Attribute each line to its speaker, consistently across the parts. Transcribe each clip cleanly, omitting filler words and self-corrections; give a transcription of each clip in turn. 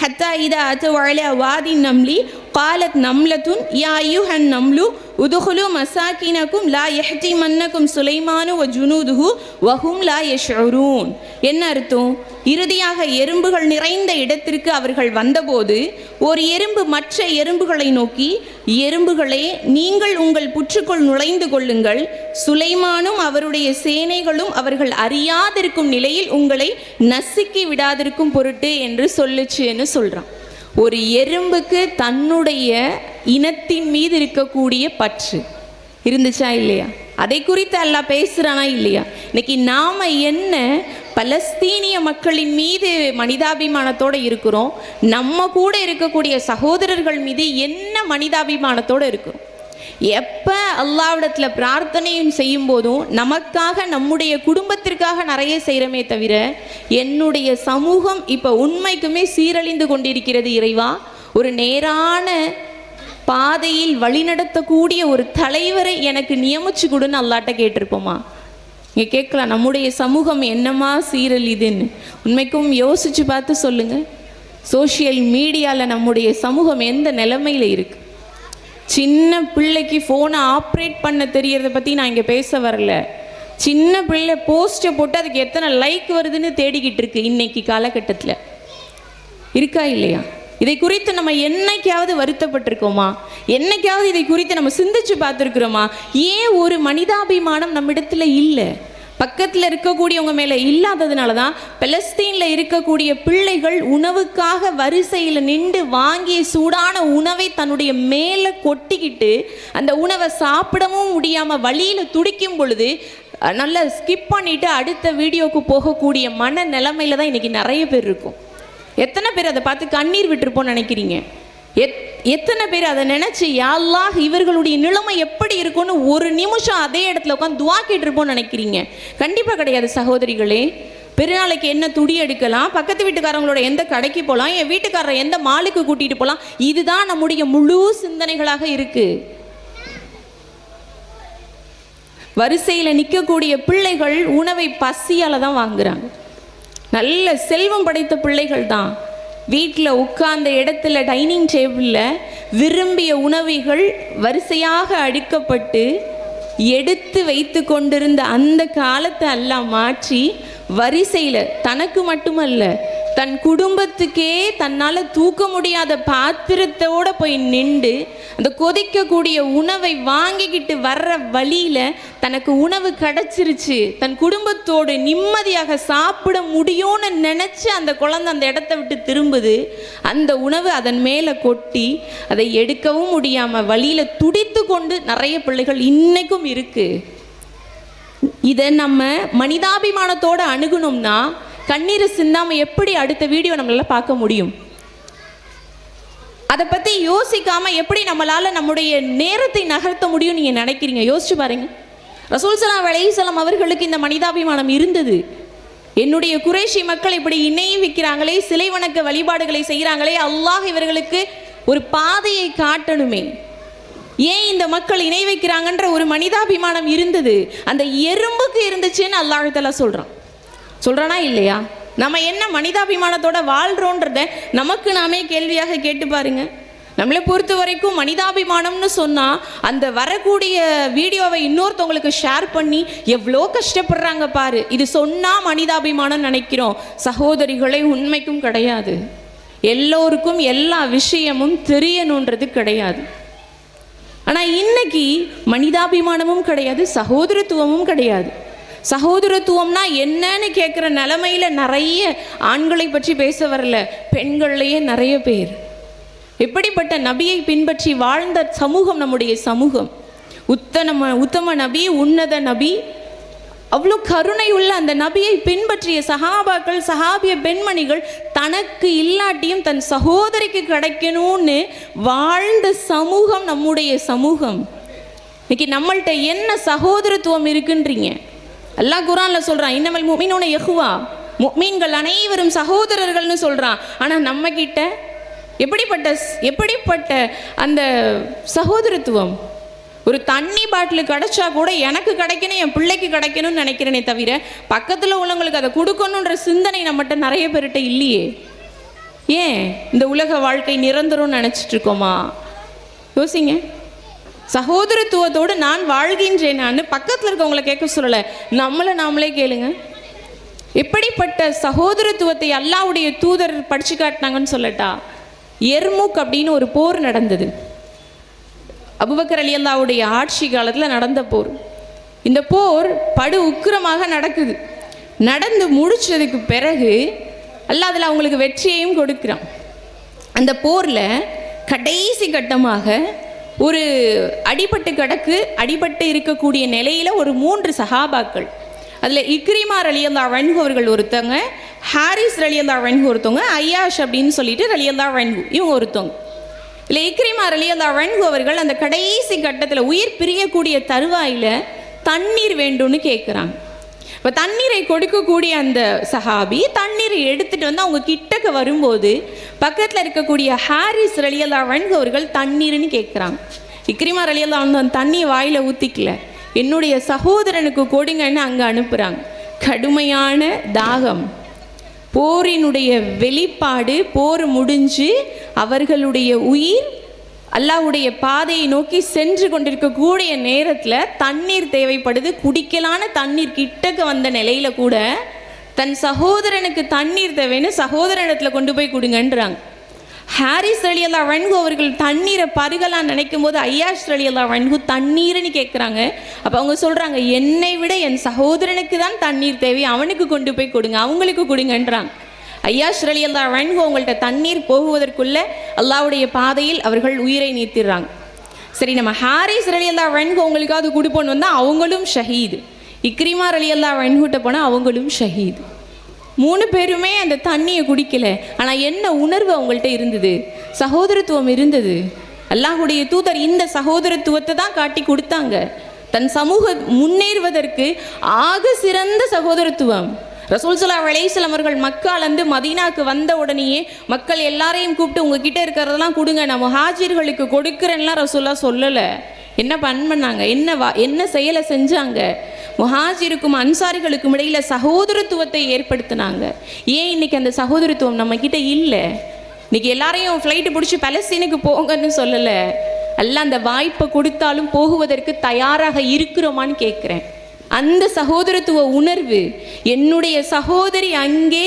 Speaker 1: ஹத்தா இதா அத்தவ் அலா வாதி நம்லி காலத் நம்லத்துன் யா அய்யுஹன் நம்லு உதுகுலு மசாக்கினக்கும் லா யஹ்திமன்னக்கும் சுலைமானு வ ஜுனூதுஹு வஹும் லா யஷ்உரூன். என்ன அர்த்தம்? இறுதியாக எறும்புகள் நிறைந்த இடத்திற்கு அவர்கள் வந்தபோது ஒரு எறும்பு மற்ற எறும்புகளை நோக்கி, எறும்புகளே, நீங்கள் உங்கள் புற்றுக்குள் நுழைந்து கொள்ளுங்கள், சுலைமானும் அவருடைய சேனைகளும் அவர்கள் அறியாதிருக்கும் நிலையில் உங்களை நசுக்கி விடாதிருக்கும் பொருட்டு என்று சொல்லுச்சுன்னு சொல்றான். ஒரு எறும்புக்கு தன்னுடைய இனத்தின் மீது இருக்கக்கூடிய பற்று இருந்துச்சா இல்லையா? அதை குறித்து அல்லாஹ் பேசுறானா இல்லையா? இன்னைக்கு நாம என்ன பலஸ்தீனிய மக்களின் மீது மனிதாபிமானத்தோடு இருக்கிறோம், நம்ம கூட இருக்கக்கூடிய சகோதரர்கள் மீது என்ன மனிதாபிமானத்தோடு இருக்கிறோம்? எப்போ அல்லாஹ்விடத்தில் பிரார்த்தனையும் செய்யும் போதும் நமக்காக நம்முடைய குடும்பத்திற்காக நிறைய செய்கிறோமே தவிர, என்னுடைய சமூகம் இப்போ உண்மைக்குமே சீரழிந்து கொண்டிருக்கிறது இறைவா, ஒரு நேரான பாதையில் வழிநடத்தக்கூடிய ஒரு தலைவரை எனக்கு நியமிச்சு கொடுன்னு அல்லாட்ட கேட்டிருப்போமா? இங்கே கேட்கலாம், நம்முடைய சமூகம் என்னமா சீரழிதுன்னு. உண்மைக்கும் யோசிச்சு பார்த்து சொல்லுங்கள். சோஷியல் மீடியாவில் நம்முடைய சமூகம் எந்த நிலைமையில் இருக்குது? சின்ன பிள்ளைக்கு ஃபோனை ஆப்ரேட் பண்ண தெரியறதை பற்றி நான் இங்கே பேச வரல. சின்ன பிள்ளை போஸ்ட்டை போட்டு அதுக்கு எத்தனை லைக் வருதுன்னு தேடிக்கிட்டு இருக்கு இன்னைக்கு காலகட்டத்தில். இருக்கா இல்லையா? இதை குறித்து நம்ம என்னைக்காவது வருத்தப்பட்டிருக்கோமா? என்னைக்காவது இதை குறித்து நம்ம சிந்திச்சு பார்த்துருக்குறோமா? ஏன் ஒரு மனிதாபிமானம் நம்மிடத்துல இல்லை? பக்கத்தில் இருக்கக்கூடியவங்க மேலே இல்லாததுனால தான் பலஸ்தீனில் இருக்கக்கூடிய பிள்ளைகள் உணவுக்காக வரிசையில் நின்று வாங்கிய சூடான உணவை தன்னுடைய மேலே கொட்டிக்கிட்டு அந்த உணவை சாப்பிடவும் முடியாமல் வழியில் துடிக்கும் பொழுது நல்லா ஸ்கிப் பண்ணிவிட்டு அடுத்த வீடியோவுக்கு போகக்கூடிய மன நிலைமையில தான் இன்றைக்கி நிறைய பேர் இருக்கும். எத்தனை பேர் அதை பார்த்து கண்ணீர் விட்டுருப்போன்னு நினைக்கிறீங்க? எத்தனை பேர் அதை நினச்சி யா அல்லாஹ் இவர்களுடைய நிலைமை எப்படி இருக்குன்னு ஒரு நிமிஷம் அதே இடத்துல உட்காந்து துவா கேட்டிருப்போன்னு நினைக்கிறீங்க? கண்டிப்பாக கிடையாது சகோதரிகளே. பெருநாளைக்கு என்ன துடி எடுக்கலாம், பக்கத்து வீட்டுக்காரங்களோட எந்த கடைக்கு போகலாம், என் வீட்டுக்காரரை எந்த மாலுக்கு கூட்டிகிட்டு போகலாம், இதுதான் நம்முடைய முழு சிந்தனைகளாக இருக்குது. வரிசையில் நிற்கக்கூடிய பிள்ளைகள் உணவை பசியால் தான் வாங்குறாங்க. நல்ல செல்வம் படைத்த பிள்ளைகள் தான் வீட்டில் உட்கார்ந்த இடத்துல டைனிங் டேபிளில் விரும்பிய உணவுகள் வரிசையாக அடுக்கப்பட்டு எடுத்து வைத்து கொண்டிருந்த அந்த காலத்தை எல்லாம் மாற்றி வரிசையில் தனக்கு மட்டுமல்ல தன் குடும்பத்துக்கே தன்னால் தூக்க முடியாத பாத்திரத்தோடு போய் நின்று அந்த கொதிக்கக்கூடிய உணவை வாங்கிக்கிட்டு வர்ற வழியில் தனக்கு உணவு கிடச்சிருச்சு, தன் குடும்பத்தோடு நிம்மதியாக சாப்பிட முடியும்னு நினச்சி அந்த குழந்தை அந்த இடத்த விட்டு திரும்புது. அந்த உணவு அதன் மேலே கொட்டி அதை எடுக்கவும் முடியாமல் வழியில் துடித்து கொண்டு நிறைய பிள்ளைகள் இன்னைக்கும் இருக்குது. இதை நம்ம மனிதாபிமானத்தோடு அணுகணும்னா கண்ணீரை சிந்தாமல் எப்படி அடுத்த வீடியோ நம்மளால் பார்க்க முடியும்? அதை பற்றி யோசிக்காமல் எப்படி நம்மளால் நம்முடைய நேரத்தை நகர்த்த முடியும் நீங்கள் நினைக்கிறீங்க? யோசிச்சு பாருங்க. ரசூல் ஸல்லல்லாஹு அலைஹி வஸல்லம் அவர்களுக்கு இந்த மனிதாபிமானம் இருந்தது. என்னுடைய குறைஷி மக்கள் இப்படி இணை வைக்கிறாங்களே, சிலை வணக்க வழிபாடுகளை செய்கிறாங்களே, அல்லாஹ் இவர்களுக்கு ஒரு பாதையை காட்டணுமே, ஏன் இந்த மக்கள் இணை வைக்கிறாங்கன்ற ஒரு மனிதாபிமானம் இருந்தது. அந்த எறும்புக்கு இருந்துச்சுன்னு அல்லாஹ் தஆலா சொல்கிறானா இல்லையா? நம்ம என்ன மனிதாபிமானத்தோட வாழ்கிறோன்றத நமக்கு நாமே கேள்வியாக கேட்டு பாருங்க. நம்மளை பொறுத்த வரைக்கும் மனிதாபிமானம்னு சொன்னால் அந்த வரக்கூடிய வீடியோவை இன்னொருத்தவங்களுக்கு ஷேர் பண்ணி எவ்வளோ கஷ்டப்படுறாங்க பாரு, இது சொன்னால் மனிதாபிமானம் நினைக்கிறோம். சகோதரிகளை உண்மைக்கும் கிடையாது. எல்லோருக்கும் எல்லா விஷயமும் தெரியணுன்றது கிடையாது. ஆனால் இன்னைக்கு மனிதாபிமானமும் கிடையாது, சகோதரத்துவமும் கிடையாது. சகோதரத்துவம்னா என்னன்னு கேட்குற நிலைமையில் நிறைய ஆண்களை பற்றி பேச வரல, பெண்கள்லேயே நிறைய பேர். எப்படிப்பட்ட நபியை பின்பற்றி வாழ்ந்த சமூகம் நம்முடைய சமூகம். உத்தம நபி, உன்னத நபி, அவ்வளோ கருணை உள்ள அந்த நபியை பின்பற்றிய சஹாபாக்கள், சஹாபிய பெண்மணிகள் தனக்கு இல்லாட்டியும் தன் சகோதரிக்கு கிடைக்கணும்னு வாழ்ந்த சமூகம் நம்முடைய சமூகம். இன்னைக்கு நம்மள்கிட்ட என்ன சகோதரத்துவம் இருக்குன்றீங்க? அல்லாஹ் குர்ஆன்ல சொல்றான், இன்னமல் முஃமினூன இஹ்வா, முஃமின்கள் அனைவரும் சகோதரர்கள்னு சொல்றான். ஆனால் நம்ம கிட்ட எப்படிப்பட்ட அந்த சகோதரத்துவம்? ஒரு தண்ணி பாட்டில் கிடைச்சா கூட எனக்கு கிடைக்கணும், என் பிள்ளைக்கு கிடைக்கணும்னு நினைக்கிறேனே தவிர பக்கத்தில் உள்ளவங்களுக்கு அதை கொடுக்கணுன்ற சிந்தனை நம்மகிட்ட நிறைய பேர்கிட்ட இல்லையே. ஏன் இந்த உலக வாழ்க்கை நிரந்தரம்னு நினச்சிட்டு இருக்கோமா? யோசிங்க. சகோதரத்துவத்தோடு நான் வாழ்கின்றேன். நான் பக்கத்தில் இருக்கவங்களை கேட்க சொல்லலை, நாமளே கேளுங்க. எப்படிப்பட்ட சகோதரத்துவத்தை அல்லாஹ்வுடைய தூதர் படிச்சு காட்டினாங்கன்னு சொல்லட்டா? எர்முக் அப்படின்னு ஒரு போர் நடந்தது. அபூபக்கர் ரலியல்லாஹுடைய ஆட்சி காலத்தில் நடந்த போர். இந்த போர் படு உக்கிரமாக நடக்குது. நடந்து முடிச்சதுக்கு பிறகு அல்லாஹ் அதில் அவங்களுக்கு வெற்றியையும் கொடுக்குறான். அந்த போரில் கடைசி கட்டமாக ஒரு அடிபட்டு இருக்கக்கூடிய நிலையில் ஒரு 3 சஹாபாக்கள், அதில் இக்ரிமா ரலியல்லாஹு அன்ஹு அவர்கள் ஒருத்தவங்க, ஹாரிஸ் ரலியல்லாஹு அன்ஹு ஒருத்தவங்க, ஐயாஷ் அப்படின்னு சொல்லிட்டு ரலியல்லாஹு அன்ஹு இவங்க ஒருத்தவங்க. இல்லை இக்ரிமா ரலியல்லாஹு அன்ஹு அவர்கள் அந்த கடைசி கட்டத்தில் உயிர் பிரியக்கூடிய தருவாயில் தண்ணீர் வேண்டும்னு கேட்குறாங்க. இப்போ தண்ணீரை கொடுக்கக்கூடிய அந்த சஹாபி தண்ணீரை எடுத்துகிட்டு வந்து அவங்க கிட்டக்க வரும்போது பக்கத்தில் இருக்கக்கூடிய ஹாரிஸ் ரலியல்லாஹு அன்ஹு அவர்கள் தண்ணீர்னு கேட்குறாங்க. இக்ரிமா ரலியல்லாஹு அன்ஹு அந்த தண்ணியை வாயில் ஊற்றிக்கல, என்னுடைய சகோதரனுக்கு கொடுங்கன்னு அங்கே அனுப்புகிறாங்க. கடுமையான தாகம், போரினுடைய வெளிப்பாடு, போர் முடிஞ்சு அவர்களுடைய உயிர் அல்லாஹ்வுடைய பாதையை நோக்கி சென்று கொண்டிருக்கக்கூடிய நேரத்தில் தண்ணீர் தேவைப்படுது. குடிக்கலான தண்ணீர் கிட்டக்க வந்த நிலையில் கூட தன் சகோதரனுக்கு தண்ணீர் தேவைன்னு சகோதரனிடத்தில் கொண்டு போய் கொடுங்கன்றாங்க. ஹாரிஸ் ரலியல்லாஹு அன்ஹு அவர்கள் தண்ணீரை பருகலாம் நினைக்கும் போது ஐயாஷ் ரலியல்லாஹு அன்ஹு தண்ணீர்னு கேட்குறாங்க. அப்போ அவங்க சொல்கிறாங்க, என்னை விட என் சகோதரனுக்கு தான் தண்ணீர் தேவை, அவனுக்கு கொண்டு போய் கொடுங்க, அவங்களுக்கு கொடுங்கன்றாங்க. ஐயாஷ் ரலியல்லாஹு அன்ஹு அவங்கள்ட்ட தண்ணீர் போகுவதற்குள்ள அல்லாஹ்வுடைய பாதையில் அவர்கள் உயிரை நீத்திடுறாங்க. சரி, நம்ம ஹாரிஸ் ரலியல்லாஹு அன்ஹு அவங்களுக்காவது கொடுப்போன்னு வந்தால் அவங்களும் ஷஹீது. இக்ரிமா ரலியல்லாஹு அன்ஹுட்ட போனால் அவங்களும் ஷஹீது. 3 பேருமே அந்த தண்ணியை குடிக்கல. ஆனால் என்ன உணர்வு அவங்கள்ட்ட இருந்தது? சகோதரத்துவம் இருந்தது. அல்லாஹ்வுடைய தூதர் இந்த சகோதரத்துவத்தை தான் காட்டி கொடுத்தாங்க. தன் சமூகம் முன்னேறுவதற்கு ஆக சிறந்த சகோதரத்துவம். ரசூல் ஸல்லல்லாஹு அலைஹி வஸல்லம் அவர்கள் மக்காலேருந்து மதீனாவுக்கு வந்த உடனேயே மக்கள் எல்லாரையும் கூப்பிட்டு உங்ககிட்ட இருக்கிறதெல்லாம் கொடுங்க, நான் முஹாஜிர்களுக்கு கொடுக்குறேன்லாம் ரசூலுல்லாஹ் சொல்லலை. என்ன பண்ணாங்க? என்ன செயலை செஞ்சாங்க? முஹாஜிருக்கும் அன்சாரிகளுக்கும் இடையில் சகோதரத்துவத்தை ஏற்படுத்தினாங்க. ஏன் இன்னைக்கு அந்த சகோதரத்துவம் நம்மக்கிட்ட இல்லை? இன்னைக்கு எல்லாரையும் ஃப்ளைட்டு பிடிச்சி பலஸ்தீனுக்கு போங்கன்னு சொல்லலை. எல்லாம் அந்த வாய்ப்பை கொடுத்தாலும் போகுவதற்கு தயாராக இருக்கிறோமான்னு கேட்குறேன். அந்த சகோதரத்துவ உணர்வு, என்னுடைய சகோதரி அங்கே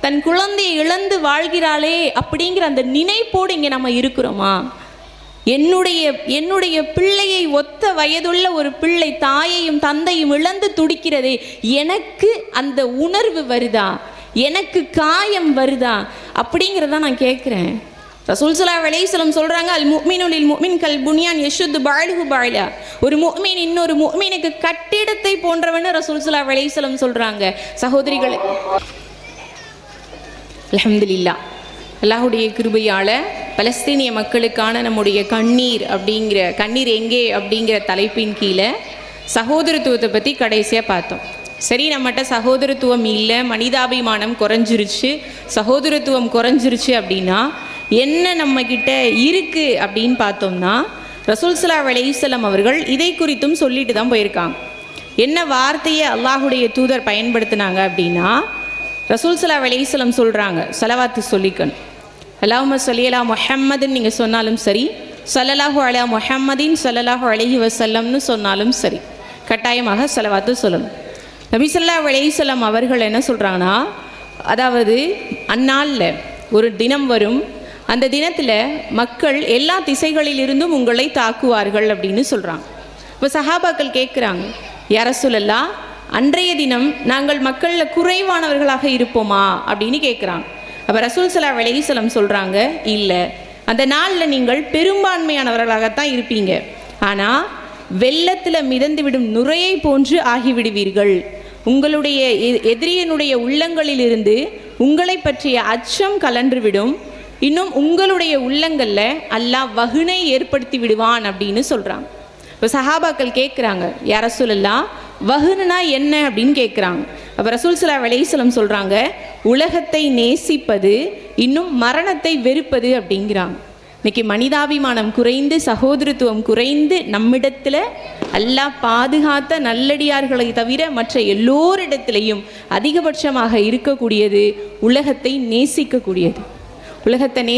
Speaker 1: தன் குழந்தையை இழந்து வாழ்கிறாளே அப்படிங்கிற அந்த நினைப்போடு இங்கே நம்ம இருக்கிறோமா? என்னுடைய பிள்ளையை ஒத்த வயதுள்ள ஒரு பிள்ளை தாயையும் தந்தையும் இழந்து துடிக்கிறதே, எனக்கு அந்த உணர்வு வருதா? எனக்கு காயம் வருதா? அப்படிங்கிறத நான் கேட்குறேன். ரசூல் ஸல்லல்லாஹு அலைஹி வஸல்லம் சொல்கிறாங்க, அல் முஃமினு லில் முஃமின் கல் புன்யான் யஷுத்து பஅலுஹு பஅலா. ஒரு முஃமின் இன்னொரு முஃமினுக்கு கட்டிடத்தை போன்றவன்னு ரசூல் ஸல்லல்லாஹு அலைஹி வஸல்லம் சொல்கிறாங்க. சகோதரிகளே, அல்ஹம்துலில்லாஹ், அல்லாஹ்வுடைய கிருபையால் பலஸ்தீனிய மக்களுக்கான நம்முடைய கண்ணீர் எங்கே அப்படிங்கிற தலைப்பின் கீழே சகோதரத்துவத்தை பற்றி கடைசியாக பார்த்தோம். சரி, நம்மகிட்ட சகோதரத்துவம் இல்லை, மனிதாபிமானம் குறைஞ்சிருச்சு, சகோதரத்துவம் குறைஞ்சிருச்சு அப்படின்னா என்ன நம்மக்கிட்ட இருக்குது அப்படின்னு பார்த்தோம்னா, ரசூல் ஸல்லல்லாஹு அலைஹி வஸல்லம் அவர்கள் இதை குறித்தும் சொல்லிட்டு தான் போயிருக்காங்க. என்ன வார்த்தையை அல்லாஹ்வுடைய தூதர் பயன்படுத்தினாங்க அப்படின்னா, ரசூல் ஸல்லல்லாஹு அலைஹி வஸல்லம் சொல்கிறாங்க, ஸலவாத்து சொல்லிக்கணும். அல்லாஹும்ம ஸல்லி அலா முஹம்மதுன்னு நீங்கள் சொன்னாலும் சரி, ஸல்லல்லாஹு அலா முஹம்மதின் ஸல்லல்லாஹு அலைஹி வஸல்லம்னு சொன்னாலும் சரி, கட்டாயமாக ஸலவாத்து சொல்லணும். நபி ஸல்லல்லாஹு அலைஹி வஸல்லம் அவர்கள் என்ன சொல்கிறாங்கன்னா, அதாவது அந்நாளில் ஒரு தினம் வரும், அந்த தினத்தில் மக்கள் எல்லா திசைகளிலிருந்தும் உங்களை தாக்குவார்கள் அப்படின்னு சொல்கிறாங்க. இப்போ சஹாபாக்கள் கேட்குறாங்க, யா ரசூலல்லாஹ், அன்றைய தினம் நாங்கள் மக்களில் குறைவானவர்களாக இருப்போமா அப்படின்னு கேட்குறாங்க. அப்போ ரசூல் ஸல்லல்லாஹு அலைஹி வஸல்லம் சொல்கிறாங்க, இல்லை, அந்த நாளில் நீங்கள் பெரும்பான்மையானவர்களாகத்தான் இருப்பீங்க, ஆனால் வெள்ளத்தில் மிதந்துவிடும் நுரையை போன்று ஆகிவிடுவீர்கள். உங்களுடைய எதிரியினுடைய உள்ளங்களிலிருந்து உங்களை பற்றிய அச்சம் கலன்றுவிடும். இன்னும் உங்களுடைய உள்ளங்களில் அல்லாஹ் வகுனை ஏற்படுத்தி விடுவான் அப்படின்னு சொல்கிறாங்க. இப்போ சஹாபாக்கள் கேட்குறாங்க, யா ரசூலல்லாஹ், வகுனா என்ன அப்படின்னு கேட்குறாங்க. அப்போ ரசூல் ஸல்லல்லாஹு அலைஹி வஸல்லம் சொல்கிறாங்க, உலகத்தை நேசிப்பது, இன்னும் மரணத்தை வெறுப்பது அப்படிங்கிறாங்க. இன்றைக்கி மனிதாபிமானம் குறைந்து, சகோதரத்துவம் குறைந்து, நம்மிடத்தில் அல்லாஹ் பாதுகாத்த நல்லடியார்களை தவிர மற்ற எல்லோரிடத்திலையும் அதிகபட்சமாக இருக்கக்கூடியது உலகத்தை நேசிக்கக்கூடியது. உலகத்தை